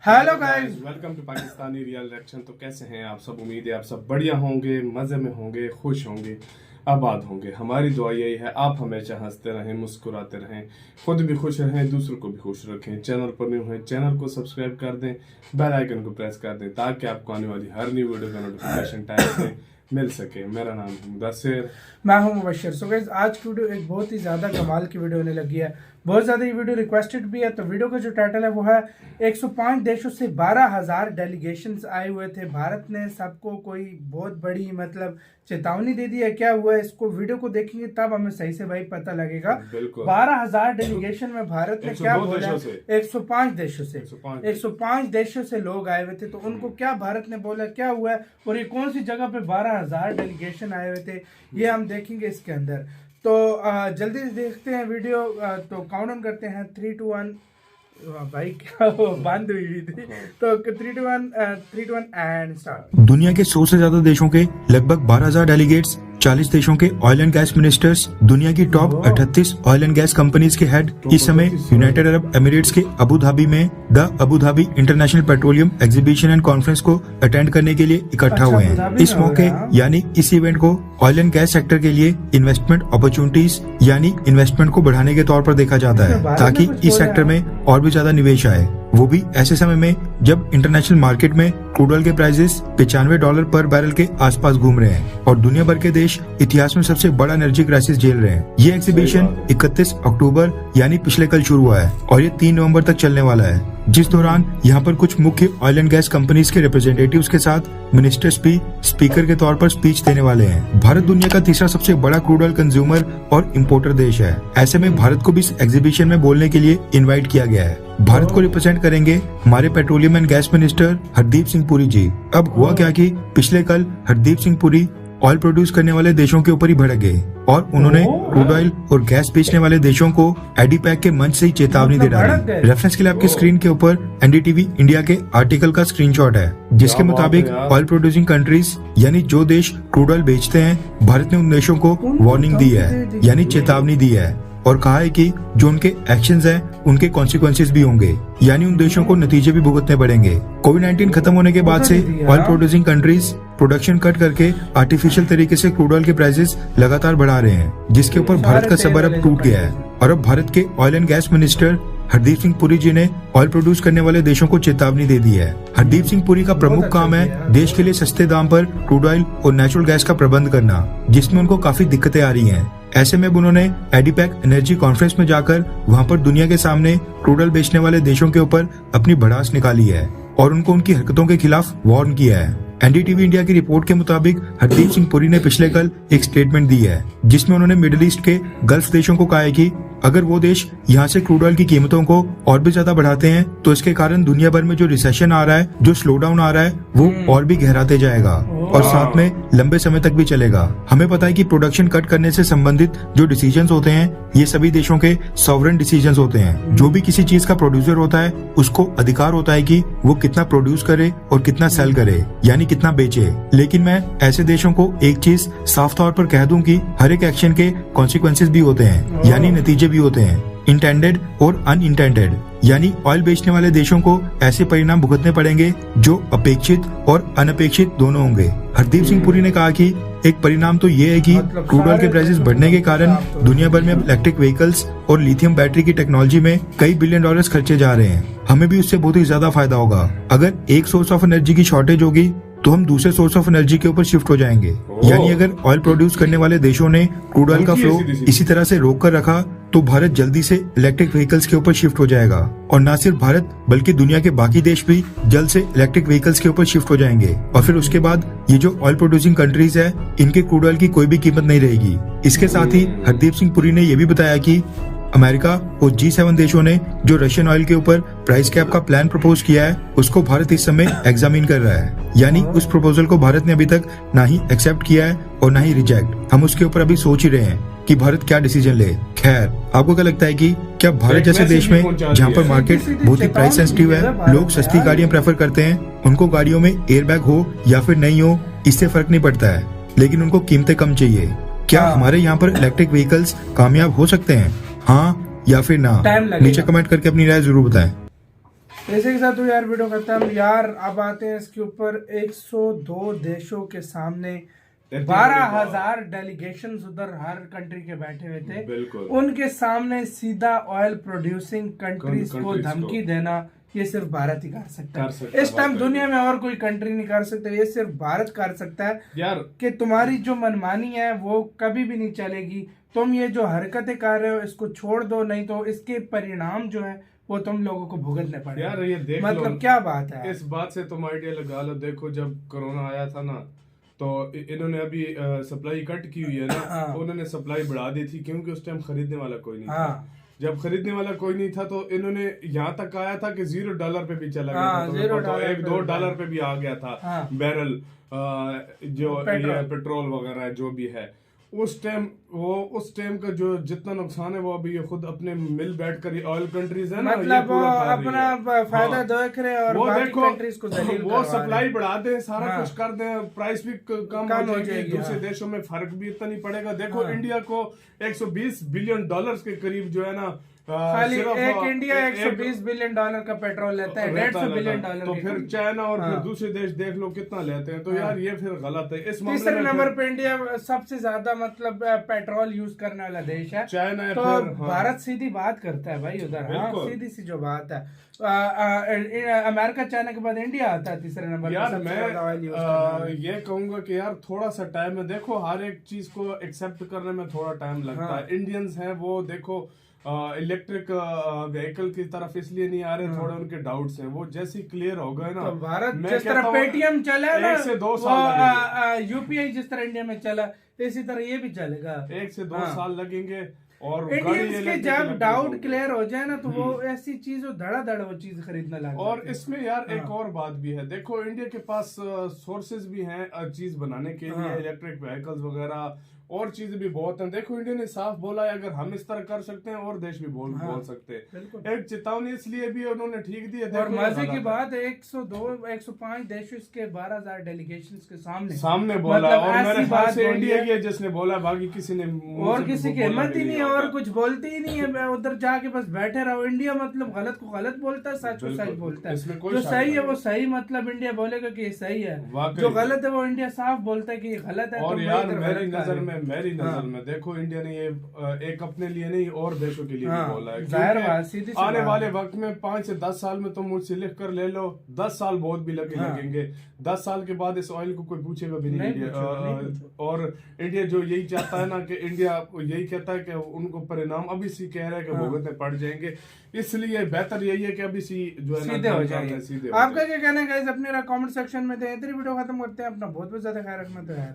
Hello guys, welcome to Pakistani real reaction. तो कैसे हैं आप सब? उम्मीद है आप सब बढ़िया होंगे, मज़े में होंगे, खुश होंगे, आबाद होंगे। हमारी दुआ यही है आप हमेशा हंसते रहें, मुस्कुराते रहें, खुद भी खुश रहें, दूसरों को भी खुश रखें। चैनल पर न्यू है, चैनल को सब्सक्राइब कर दें, बेल आइकन को प्रेस कर दें ताकि आपको आने वाली हर न्यू वीडियो का नोटिफिकेशन टाइम से मिल सके। मेरा नाम है मुदस्सिर, मैं हूं मुबश्शिर। सो गाइस, आज की वीडियो एक बहुत ही ज़्यादा कमाल की वीडियो होने लगी है। बहुत ज़्यादा ये वीडियो रिक्वेस्टेड भी है। तो वीडियो का जो टाइटल है वो है 105 देशों से 12,000 डेलीगेशंस आए हुए थे। भारत ने सबको कोई बहुत बड़ी चेतावनी दे दी है। क्या हुआ है, इसको वीडियो को देखेंगे तब हमें सही से भाई पता लगेगा। 12,000 डेलीगेशन में भारत ने क्या बोला? 105 देशों से 105 देशों से लोग आए हुए थे। तो उनको क्या भारत ने बोला, क्या हुआ है और ये कौन सी जगह पे 12,000 डेलीगेशन आए हुए थे, ये हम देखेंगे इसके अंदर। तो जल्दी से देखते हैं वीडियो। तो काउंटडाउन करते हैं 3, 2, 1। भाई क्या वो बंद हुई थी। तो 3, 2, 1 एंड स्टार्ट। दुनिया के 100 से ज्यादा देशों के लगभग 12,000 डेलीगेट्स, 40 देशों के ऑयल एंड गैस मिनिस्टर्स, दुनिया की top 38 oil and gas companies के हेड इस समय यूनाइटेड अरब एमिरेट्स के अबू धाबी में the Abu Dhabi international petroleum exhibition and conference को अटेंड करने के लिए इकट्ठा हुए हैं। इस मौके यानी इस इवेंट को ऑयल एंड गैस सेक्टर के लिए इन्वेस्टमेंट अपॉर्चुनिटीज यानी इन्वेस्टमेंट को बढ़ाने के तौर पर देखा जाता है, ताकि इस सेक्टर में और भी ज्यादा निवेश आए, वो भी ऐसे समय में जब इंटरनेशनल मार्केट में क्रूड ऑयल के प्राइसेस $95 पर बैरल के आसपास घूम रहे हैं और दुनिया भर के देश इतिहास में सबसे बड़ा एनर्जी क्राइसिस झेल रहे हैं। ये एग्जीबिशन 31 अक्टूबर यानी पिछले कल शुरू हुआ है और ये 3 नवंबर तक चलने वाला है, जिस दौरान यहाँ पर कुछ मुख्य ऑयल एंड गैस कंपनीज के रिप्रेजेंटेटिव्स के साथ मिनिस्टर्स भी स्पीकर के तौर पर स्पीच देने वाले हैं। भारत दुनिया का तीसरा सबसे बड़ा क्रूड ऑयल कंज्यूमर और इम्पोर्टर देश है। ऐसे में भारत को भी इस एग्जीबिशन में बोलने के लिए इन्वाइट किया गया है। भारत को रिप्रेजेंट करेंगे हमारे petroleum and gas minister Hardeep Singh Puri ji. अब हुआ क्या कि पिछले कल हरदीप सिंह पुरी ऑयल प्रोड्यूस करने वाले देशों के ऊपर ही भड़क गए और उन्होंने क्रूड ऑयल और गैस बेचने वाले देशों को एडीपैक के मंच से ही चेतावनी दे डाली। रेफरेंस के लिए आपकी स्क्रीन के ऊपर एनडीटीवी इंडिया के आर्टिकल का स्क्रीनशॉट है, जिसके मुताबिक ऑयल प्रोड्यूसिंग कंट्रीज यानी जो देश क्रूड ऑयल बेचते हैं, भारत ने उन देशों को वार्निंग दी है यानी चेतावनी दी है और कहा है कि जो उनके एक्शंस हैं उनके कॉन्सिक्वेंसेस भी होंगे, यानी उन देशों को नतीजे भी भुगतने पड़ेंगे। कोविड-19 खत्म होने के बाद से oil producing countries production cut करके आर्टिफिशियल तरीके से क्रूड ऑयल के प्राइसेस लगातार बढ़ा रहे हैं, जिसके ऊपर भारत का सबर अब टूट गया है। और अब भारत के oil and gas minister Hardeep Singh Puri ji ने ऑयल प्रोड्यूस करने वाले देशों को चेतावनी दे दी है। हरदीप सिंह पुरी का प्रमुख काम है देश के लिए सस्ते दाम पर क्रूड ऑयल और नेचुरल गैस का प्रबंध करना, जिसमें उनको काफी दिक्कतें आ रही हैं। ऐसे में उन्होंने एडीपैक एनर्जी कॉन्फ्रेंस में जाकर वहां पर दुनिया के सामने क्रूड ऑयल बेचने वाले देशों के ऊपर अपनी भड़ास निकाली है और उनको उनकी हरकतों के खिलाफ वार्न किया है। एनडीटीवी इंडिया की रिपोर्ट के मुताबिक हरदीप सिंह पुरी ने पिछले कल एक स्टेटमेंट दी है, जिसमें उन्होंने मिडिल ईस्ट के गल्फ देशों को कहा है कि अगर वो देश यहाँ से क्रूड ऑयल की कीमतों को और भी ज्यादा बढ़ाते हैं तो इसके कारण दुनिया भर में जो रिसेशन आ रहा है, जो स्लो डाउन आ रहा है, वो और भी गहराते जाएगा और साथ में लंबे समय तक भी चलेगा। हमें पता है कि प्रोडक्शन कट करने से संबंधित जो डिसीजंस होते हैं, ये सभी देशों के सॉवरेन डिसीजंस होते हैं। जो भी किसी चीज का प्रोड्यूसर होता है, उसको अधिकार होता है कि वो कितना प्रोड्यूस करे और कितना सेल करे, यानी कितना बेचे। लेकिन मैं ऐसे देशों को एक चीज साफ तौर पर कह दूं कि हर एक एक्शन के कॉन्सिक्वेंसेस भी होते हैं, यानी नतीजे भी होते हैं, इंटेंडेड और अनइंटेंडेड। यानी ऑयल बेचने वाले देशों को ऐसे परिणाम भुगतने पड़ेंगे जो अपेक्षित और अनपेक्षित दोनों होंगे। हरदीप सिंह पुरी ने कहा कि एक परिणाम तो ये है कि क्रूड ऑयल के प्राइसेस बढ़ने के कारण दुनिया भर में इलेक्ट्रिक व्हीकल्स और लिथियम बैटरी की टेक्नोलॉजी में कई बिलियन डॉलर्स खर्चे जा रहे हैं। हमें भी उससे बहुत ही ज्यादा फायदा होगा। अगर एक सोर्स ऑफ एनर्जी की शॉर्टेज होगी तो हम दूसरे सोर्स ऑफ एनर्जी के ऊपर शिफ्ट हो जाएंगे। यानी अगर ऑयल प्रोड्यूस करने वाले देशों ने क्रूड ऑयल का फ्लो इसी तरह से रोक कर रखा तो भारत जल्दी से इलेक्ट्रिक व्हीकल्स के ऊपर शिफ्ट हो जाएगा और न सिर्फ भारत बल्कि दुनिया के बाकी देश भी जल्द से इलेक्ट्रिक व्हीकल्स के ऊपर शिफ्ट हो जाएंगे और फिर उसके बाद ये जो ऑयल प्रोड्यूसिंग कंट्रीज है, इनके क्रूड ऑयल की कोई भी कीमत नहीं रहेगी। इसके साथ ही हरदीप सिंह पुरी ने यह भी बताया कि अमेरिका और G7 देशों ने जो रशियन ऑयल के ऊपर प्राइस कैप का प्लान प्रपोज किया है, उसको भारत इस समय एग्जामिन कर रहा है। यानी उस प्रपोजल को भारत ने अभी तक ना ही एक्सेप्ट किया है और ना ही रिजेक्ट। हम उसके ऊपर अभी सोच ही रहे हैं कि भारत क्या डिसीजन ले। खैर, आपको क्या लगता है कि क्या भारत जैसे देश में जहाँ पर मार्केट बहुत ही प्राइस सेंसिटिव है, लोग सस्ती गाड़ियाँ प्रेफर करते हैं, उनको गाड़ियों में एयरबैग हो या फिर नहीं हो, इससे फर्क नहीं पड़ता है, लेकिन उनको कीमतें कम चाहिए। क्या हमारे यहाँ पर इलेक्ट्रिक व्हीकल्स कामयाब हो सकते हैं? हाँ या फिर ना? नीचे कमेंट करके अपनी राय जरूर बताएं। इसी के साथ तो यार वीडियो खत्म यार। अब आते हैं इसके ऊपर 102 देशों के सामने 12,000 डेलीगेशन उधर हर कंट्री के बैठे हुए थे। बिल्कुल। उनके सामने सीधा ऑयल प्रोड्यूसिंग कंट्रीज को countries धमकी देना ये सिर्फ भारत ही कर सकता है। है, इस टाइम दुनिया में और कोई कंट्री नहीं कर सकता, ये सिर्फ भारत कर सकता है यार। कि तुम्हारी जो मनमानी है वो कभी भी नहीं चलेगी। तुम ये जो हरकतें कर रहे हो इसको छोड़ दो, नहीं तो इसके परिणाम जो है वो तुम लोगों को भुगतने पड़ेंगे। यार ये देख मतलब लो, क्या बात है। इस बात से तुम आइडिया लगा लो। देखो जब कोरोना आया था ना, तो इन्होंने अभी सप्लाई कट की हुई है ना। हाँ। उन्होंने सप्लाई बढ़ा दी थी क्योंकि उस टाइम खरीदने वाला कोई नहीं था। हाँ। जब खरीदने वाला कोई नहीं था तो इन्होंने यहाँ तक आया था कि $0 पे भी चला गया हाँ, था। $0 $1-2 पे भी आ गया था। हाँ। बैरल जो पेट्रोल। पेट्रोल वगैरह जो भी है उस टाइम का जो जितना नुकसान है वो अभी ये खुद अपने मिल बैठकर ऑयल कंट्रीज है ना, ये मतलब वो पूरा कर रही अपना है। फायदा हाँ। देख रहे हैं और वो बाकी देखो, कंट्रीज को जलील वो करवा रहे सप्लाई हैं। बढ़ा दें, सारा हाँ। कुछ कर दें, प्राइस भी कम हो जाएगी। दूसरे देशों में फर्क भी इतना नहीं पड़ेगा। देखो इंडिया को $120 बिलियन के करीब जो है ना, खाली सिर्फ एक इंडिया $120 बिलियन का पेट्रोल लेता है, $150 बिलियन तो फिर चाइना और फिर हाँ। दूसरे देश देख लो कितना लेते हैं। तो यार ये फिर गलत है। इस मामले तीसरे में नंबर पे इंडिया सबसे ज्यादा मतलब पेट्रोल यूज करने वाला देश है। चाइना है तो फिर, हाँ। भारत सीधी बात करता है भाई उधर। हाँ, बिल्कुल। सीधी सी जो बात है। अमेरिका चाइना के बाद इंडिया आता है तीसरे नंबर पे यार सबसे ज्यादा ऑयल यूज करने वाला। ये कहूंगा कि यार थोड़ा सा टाइम है। देखो हर एक चीज को एक्सेप्ट करने में थोड़ा टाइम लगता हाँ। है। इंडियंस हैं वो देखो इलेक्ट्रिक व्हीकल की तरफ इसलिए नहीं आ रहे, थोड़े उनके डाउट्स हैं। वो जैसे ही क्लियर हो गए ना, तो भारत मैं जिस कहता तरह हूँ पेटीएम चला ना, 1 से 2 साल लगेंगे। यूपीआई जिस तरह इंडिया में चला इसी तरह ये भी चलेगा। 1 से 2 हाँ। साल लगेंगे। और इंडियंस के जब डाउट होगी। क्लियर हो जाए ना तो वो ऐसी चीज धड़ाधड़ वो चीज खरीदने लगे। और इसमें यार एक हाँ। और बात भी है। देखो इंडिया के पास सोर्सेज भी हैं चीज बनाने के लिए, हाँ। इलेक्ट्रिक व्हीकल्स वगैरह और चीजें भी बहुत हैं। देखो इंडिया ने साफ बोला है अगर हम इस तरह कर सकते हैं और देश भी बोल सकते हैं। बिल्कुल। एक चेतावनी इसलिए भी उन्होंने ठीक दी है। और देखो मजे की गलत बात है 105 देशों के 12,000 डेलीगेशन के सामने बोला मतलब और ऐसी मेरे ख्याल बात से बोली इंडिया है। ही है जिसने बोला, बाकी किसी ने मुंह और से किसी की बोला हिम्मत भी ही नहीं है और होगा। कुछ बोलते ही नहीं है। उधर जाके बस बैठे रहो। इंडिया मतलब गलत को गलत बोलता है, सच को सच बिल्कुल। बोलता इसमें है। कोई जो शक सही है नहीं वो सही मतलब इंडिया बोलेगा कि ये सही है, वाकई जो गलत है वो इंडिया साफ बोलता है कि ये गलत है। और तुम यार इधर मेरी गलत कर नजर रहे हो। में देखो इंडिया ने ये एक अपने लिए नहीं और देशों के लिए भी हाँ, बोला है। जाहिर क्योंकि बात, सीधी सी आने बात वाले है। वक्त में 5 से 10 साल में तुम मुझसे लिख कर ले लो, 10 साल बहुत भी लगेंगे। 10 साल के बाद इस ऑयल को कोई पूछेगा भी नहीं। नहीं पूछो। और इंडिया जो यही चाहता है ना कि इंडिया यही कहता है कि उनको परिणाम अभी सी कह रहा है कि भुगतने पड़ जाएंगे। इसलिए बेहतर यही है कि अभी सी जो है ना सीधे हो काम जाएंगे। करना है, सीधे हो आपका जाए। क्या कहना है गाइस अपने कमेंट सेक्शन में दें। इतनी वीडियो खत्म करते हैं। अपना बहुत बहुत ज्यादा ख्याल रखना। तो यार